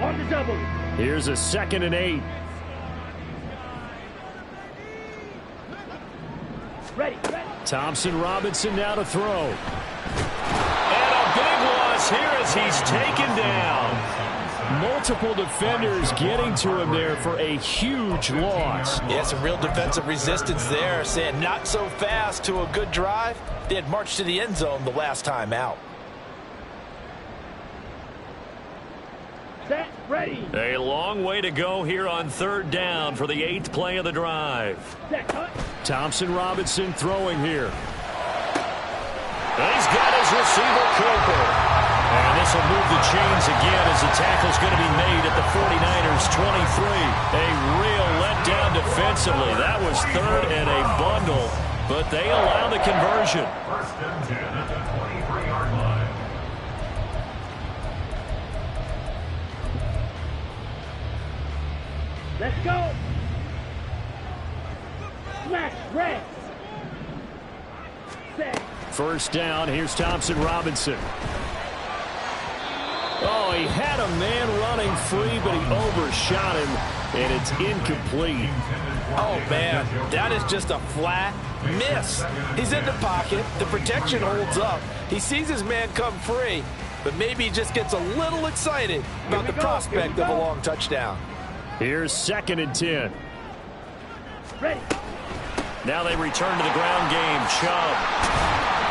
On the double. Here's a 2nd and 8. Ready. Thompson Robinson now to throw. And a big loss here as he's taken down. Multiple defenders getting to him there for a huge loss. Yeah, some real defensive resistance there, saying not so fast to a good drive. They had marched to the end zone the last time out. Set, ready. A long way to go here on 3rd down for the 8th play of the drive. Set, cut. Thompson Robinson throwing here. And he's got his receiver, Cooper. And this will move the chains again as the tackle's going to be made at the 49ers 23. A real letdown defensively. That was 3rd and a bundle, but they allow the conversion. 1st and 10 at the 23-yard line. Let's go. Smash, red. Set. 1st down, here's Thompson Robinson. Oh, he had a man running free, but he overshot him, and it's incomplete. Oh, man, that is just a flat miss. He's in the pocket. The protection holds up. He sees his man come free, but maybe he just gets a little excited about the prospect of a long touchdown. Here's 2nd and 10. Ready. Now they return to the ground game. Chubb.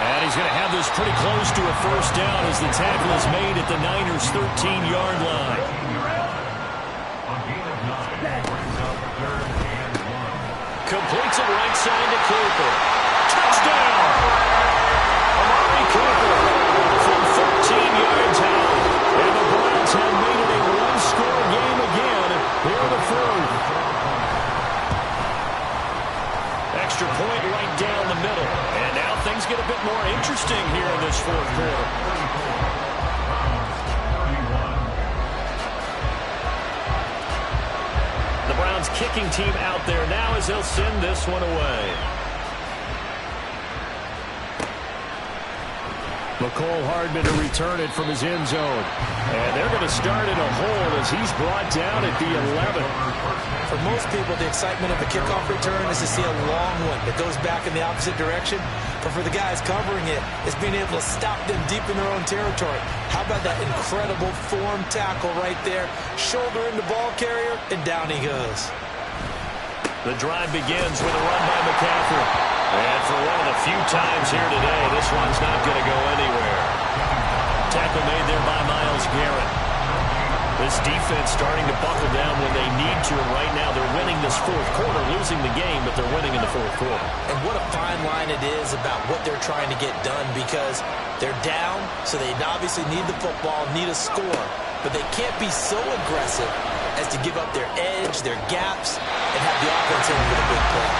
And he's going to have this pretty close to a 1st down as the tackle is made at the Niners' 13-yard line. Completes it right side to Cooper. Touchdown! Amari Cooper from 13 yards out. And the Browns have made it a one-score game again here in the 4th. Extra point right down the middle. And now things get a bit more interesting here in this 4th quarter. The Browns kicking team out there now as they'll send this one away. McCole Hardman to return it from his end zone. And they're going to start in a hole as he's brought down at the 11. For most people, the excitement of the kickoff return is to see a long one that goes back in the opposite direction. But for the guys covering it, it's being able to stop them deep in their own territory. How about that incredible form tackle right there? Shoulder in the ball carrier, and down he goes. The drive begins with a run by McCaffrey. And for one of the few times here today. This one's not going to go anywhere. Tackle made there by Myles Garrett. This defense starting to buckle down when they need to, and right now they're winning this fourth quarter, losing the game, but they're winning in the fourth quarter. And what a fine line it is about what they're trying to get done, because they're down, so they obviously need the football, need a score, but they can't be so aggressive as to give up their edge, their gaps, and have the offense in with a big play.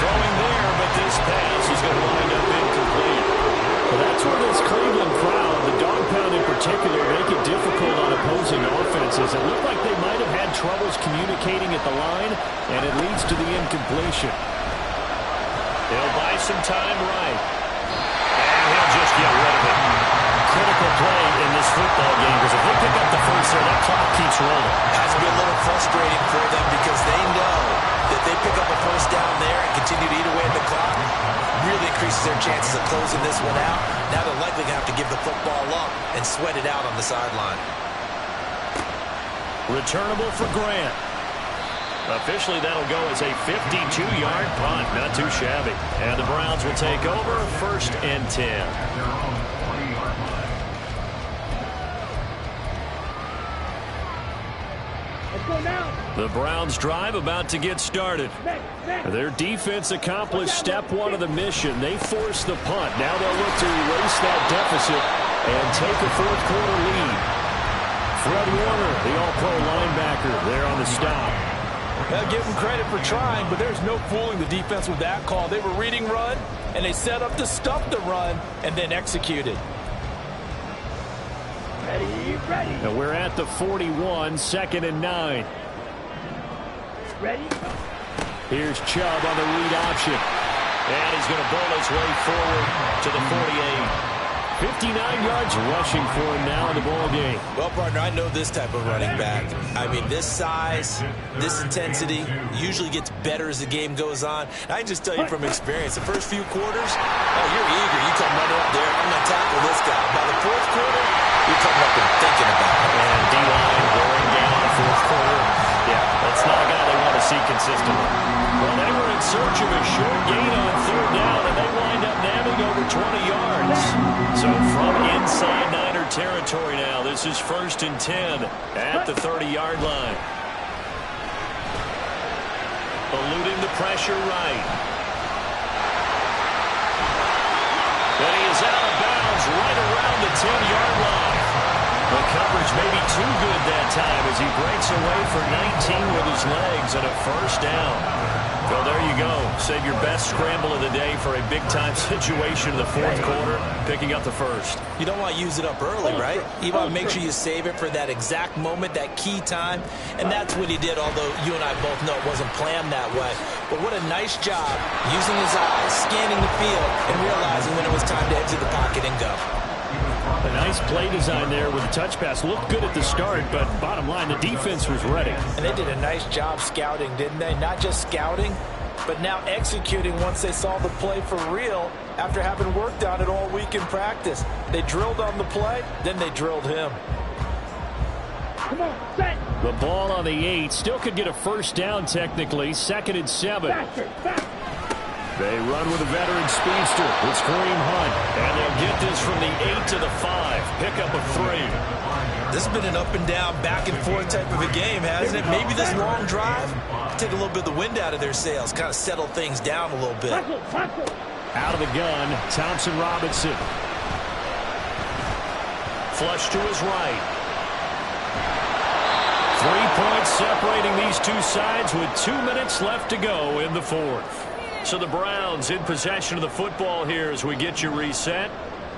Throwing there, but this pass is going to wind up incomplete. Well, that's where this Cleveland crowd, the dog pound in particular, make it difficult on opposing offenses. It looked like they might have had troubles communicating at the line, and it leads to the incompletion. They'll buy some time right. And he'll just get rid of it. Critical play in this football game, because if they pick up the first there, that clock keeps rolling. It has to be a little frustrating for them, because they know that they pick up a first down there and continue to eat away at the clock, really increases their chances of closing this one out. Now they're likely going to have to give the football up and sweat it out on the sideline. Returnable for Grant. Officially, that'll go as a 52-yard punt. Not too shabby. And the Browns will take over, 1st and 10. The Browns drive about to get started. Their defense accomplished step one of the mission. They forced the punt. Now they'll look to erase that deficit and take a fourth quarter lead. Fred Warner, the all-pro linebacker, there on the stop. I'll give them credit for trying, but there's no fooling the defense with that call. They were reading run, and they set up to stuff the run and then executed. Ready, ready. And we're at the 41, 2nd and 9. Ready. Here's Chubb on the read option. And he's going to bowl his way forward to the 48. 59 yards rushing for him now in the ball game. Well, partner, I know this type of running back. I mean, this size, this intensity usually gets better as the game goes on. I can just tell you from experience, the first few quarters, oh, you're eager. You come running up there, I'm going to tackle this guy. By the fourth quarter, you're coming up and thinking about it. And D-line wearing down the fourth quarter. Yeah, that's not a guy they want to see consistently. Well, they were in search of a short gain on 3rd down, and they wind up nabbing over 20 yards. So from inside Niner territory now, this is 1st and 10 at the 30-yard line. Eluding the pressure right. And he is out of bounds right around the 10-yard line. The coverage may be too good that time as he breaks away for 19 with his legs and a 1st down. Well, there you go. Save your best scramble of the day for a big-time situation in the fourth quarter, picking up the 1st. You don't want to use it up early, right? You want to make sure you save it for that exact moment, that key time, and that's what he did, although you and I both know it wasn't planned that way. But what a nice job using his eyes, scanning the field, and realizing when it was time to exit the pocket and go. A nice play design there with a touch pass. Looked good at the start, but bottom line, the defense was ready. And they did a nice job scouting, didn't they? Not just scouting, but now executing once they saw the play for real after having worked on it all week in practice. They drilled on the play, then they drilled him. Come on, set. The ball on the 8. Still could get a 1st down technically. 2nd and 7. Faster, faster. They run with a veteran speedster. It's Kareem Hunt. And they'll get this from the 8 to the 5. Pick up a 3. This has been an up and down, back and forth type of a game, hasn't it? Maybe this long drive take a little bit of the wind out of their sails, kind of settle things down a little bit. Hustle, hustle. Out of the gun, Thompson Robinson. Flush to his right. 3 points separating these two sides with 2 minutes left to go in the fourth. So the Browns in possession of the football here as we get you reset.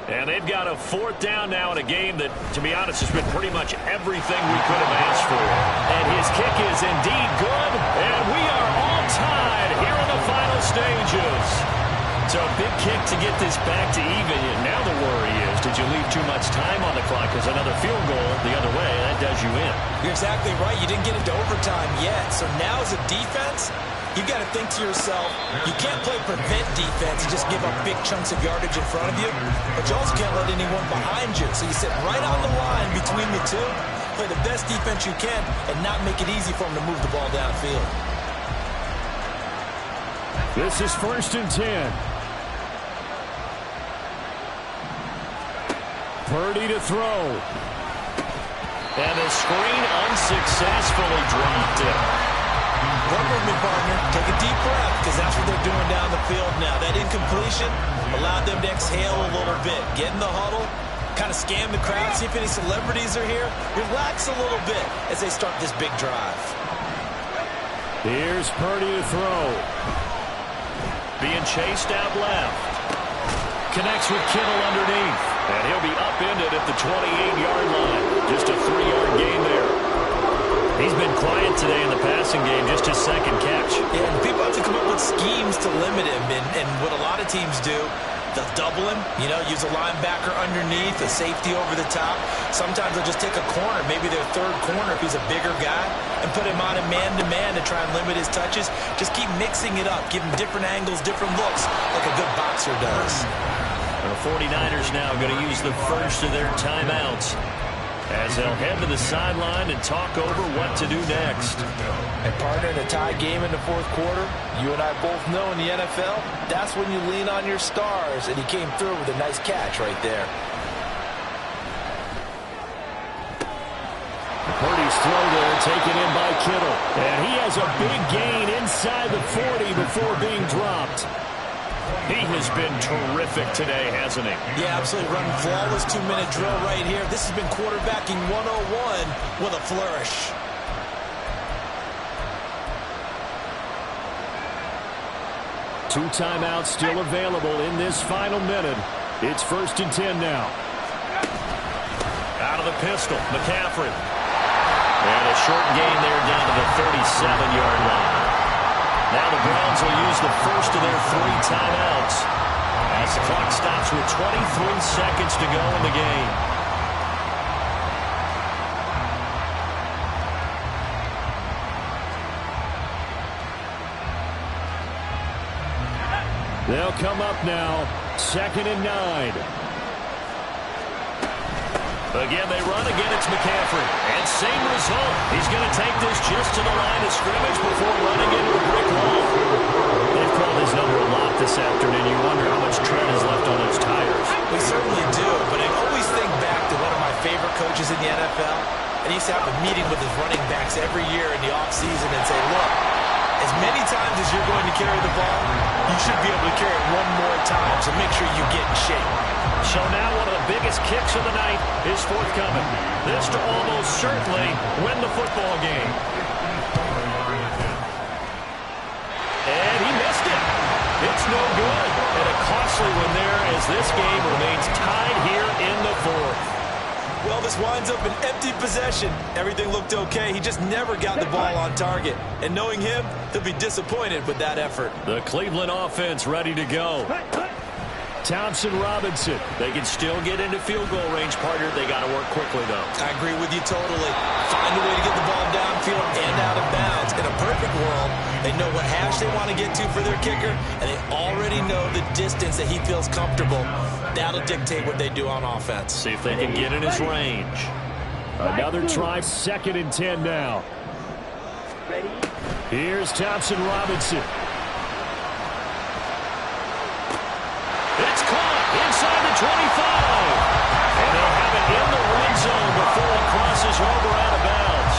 And they've got a 4th down now in a game that, to be honest, has been pretty much everything we could have asked for. And his kick is indeed good. And we are all tied here in the final stages. So a big kick to get this back to even. And now the worry is, did you leave too much time on the clock? Because another field goal the other way, that does you in. You're exactly right. You didn't get into overtime yet. So now as a defense, you've got to think to yourself, you can't play prevent defense and just give up big chunks of yardage in front of you, but you also can't let anyone behind you. So you sit right on the line between the two, play the best defense you can, and not make it easy for them to move the ball downfield. This is 1st and 10. Purdy to throw. And the screen unsuccessfully dropped it. Work with me, partner. Take a deep breath, because that's what they're doing down the field now. That incompletion allowed them to exhale a little bit. Get in the huddle, kind of scan the crowd, see if any celebrities are here. Relax a little bit as they start this big drive. Here's Purdy to throw. Being chased out left. Connects with Kittle underneath. And he'll be upended at the 28-yard line. Just a 3-yard gain there. He's been quiet today in the passing game, just his second catch. Yeah, and people have to come up with schemes to limit him. And what a lot of teams do, they'll double him, use a linebacker underneath, a safety over the top. Sometimes they'll just take a corner, maybe their third corner if he's a bigger guy, and put him on a man-to-man to try and limit his touches. Just keep mixing it up, give him different angles, different looks, like a good boxer does. The 49ers now going to use the first of their timeouts as they'll head to the sideline and talk over what to do next. And partner, in a tie game in the fourth quarter, you and I both know in the NFL, that's when you lean on your stars, and he came through with a nice catch right there. Purdy's throw there, taken in by Kittle. And he has a big gain inside the 40 before being dropped. He has been terrific today, hasn't he? Yeah, absolutely. Running flawless 2-minute drill right here. This has been quarterbacking 101 with a flourish. Two timeouts still available in this final minute. It's 1st and 10 now. Out of the pistol, McCaffrey. And a short gain there down to the 37-yard line. Now the Browns will use the first of their 3 timeouts as the clock stops with 23 seconds to go in the game. They'll come up now, 2nd and 9. Again, they run. Again, it's McCaffrey. And same result. He's going to take this just to the line of scrimmage before running into a brick wall. They've called his number a lot this afternoon. You wonder how much tread is left on those tires. We certainly do, but I always think back to one of my favorite coaches in the NFL. And he used to have a meeting with his running backs every year in the offseason and say, look, as many times as you're going to carry the ball, you should be able to carry it one more time, so make sure you get in shape. So now one of the biggest kicks of the night is forthcoming. This to almost certainly win the football game. And he missed it. It's no good. And a costly one there as this game remains tied here in the 4th. Well, this winds up an empty possession. Everything looked okay. He just never got the ball on target. And knowing him, he'll be disappointed with that effort. The Cleveland offense ready to go. Thompson Robinson. They can still get into field goal range, partner. They got to work quickly, though. I agree with you totally. Find a way to get the ball downfield and out of bounds. In a perfect world, they know what hash they want to get to for their kicker, and they already know the distance that he feels comfortable. That'll dictate what they do on offense. See if they can get in his range. Another try, 2nd and 10 now. Here's Thompson Robinson. It's caught inside the 25. And they'll have it in the red zone before it crosses over out of bounds.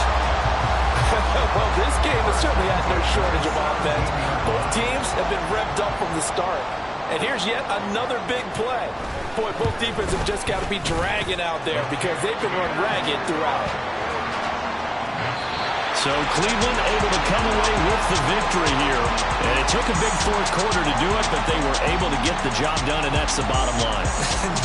Well, this game has certainly had no shortage of offense. Both teams have been revved up from the start. And here's yet another big play. Boy, both defenses have just got to be dragging out there because they've been run ragged throughout. So Cleveland able to come away with the victory here. And it took a big 4th quarter to do it, but they were able to get the job done, and that's the bottom line.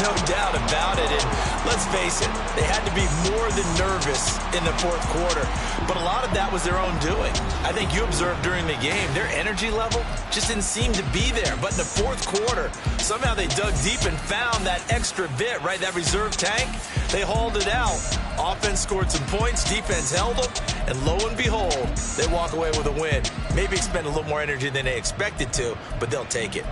No doubt about it. And let's face it, they had to be more than nervous in the 4th quarter. But a lot of that was their own doing. I think you observed during the game, their energy level just didn't seem to be there. But in the 4th quarter, somehow they dug deep and found that extra bit, right? That reserve tank. They hauled it out. Offense scored some points. Defense held them. And lo and behold, they walk away with a win. Maybe expend a little more energy than they expected to, but they'll take it.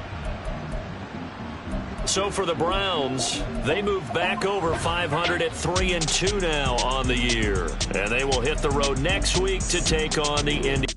So for the Browns, they move back over 500 at 3-2 now on the year. And they will hit the road next week to take on the Indians.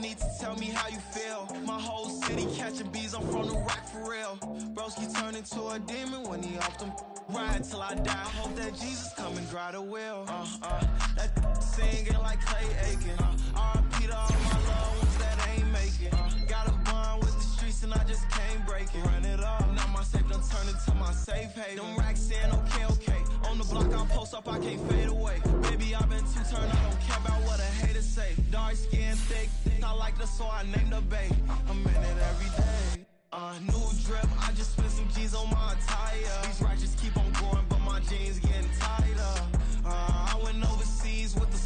don't need to tell me how you feel. My whole city catching bees, I'm from the rack for real. Broski turn into a demon when he off them. Ride till I die. I hope that Jesus come and dry the wheel. That singing like Clay Aiken. R.I.P. to all my loved ones that ain't making. Got a bond with the streets and I just can't break it. Run it up, now my safe done turn into my safe haven. Them racks in, okay. On the block I post up, I can't fade away. Baby, I've been too turned, I don't care about what a hater say. Dark skin, thick, I like the so I named the babe. I'm in it every day. New drip, I just spent some G's on my attire. These righteous keep on growing, but my jeans getting tighter. I went overseas with the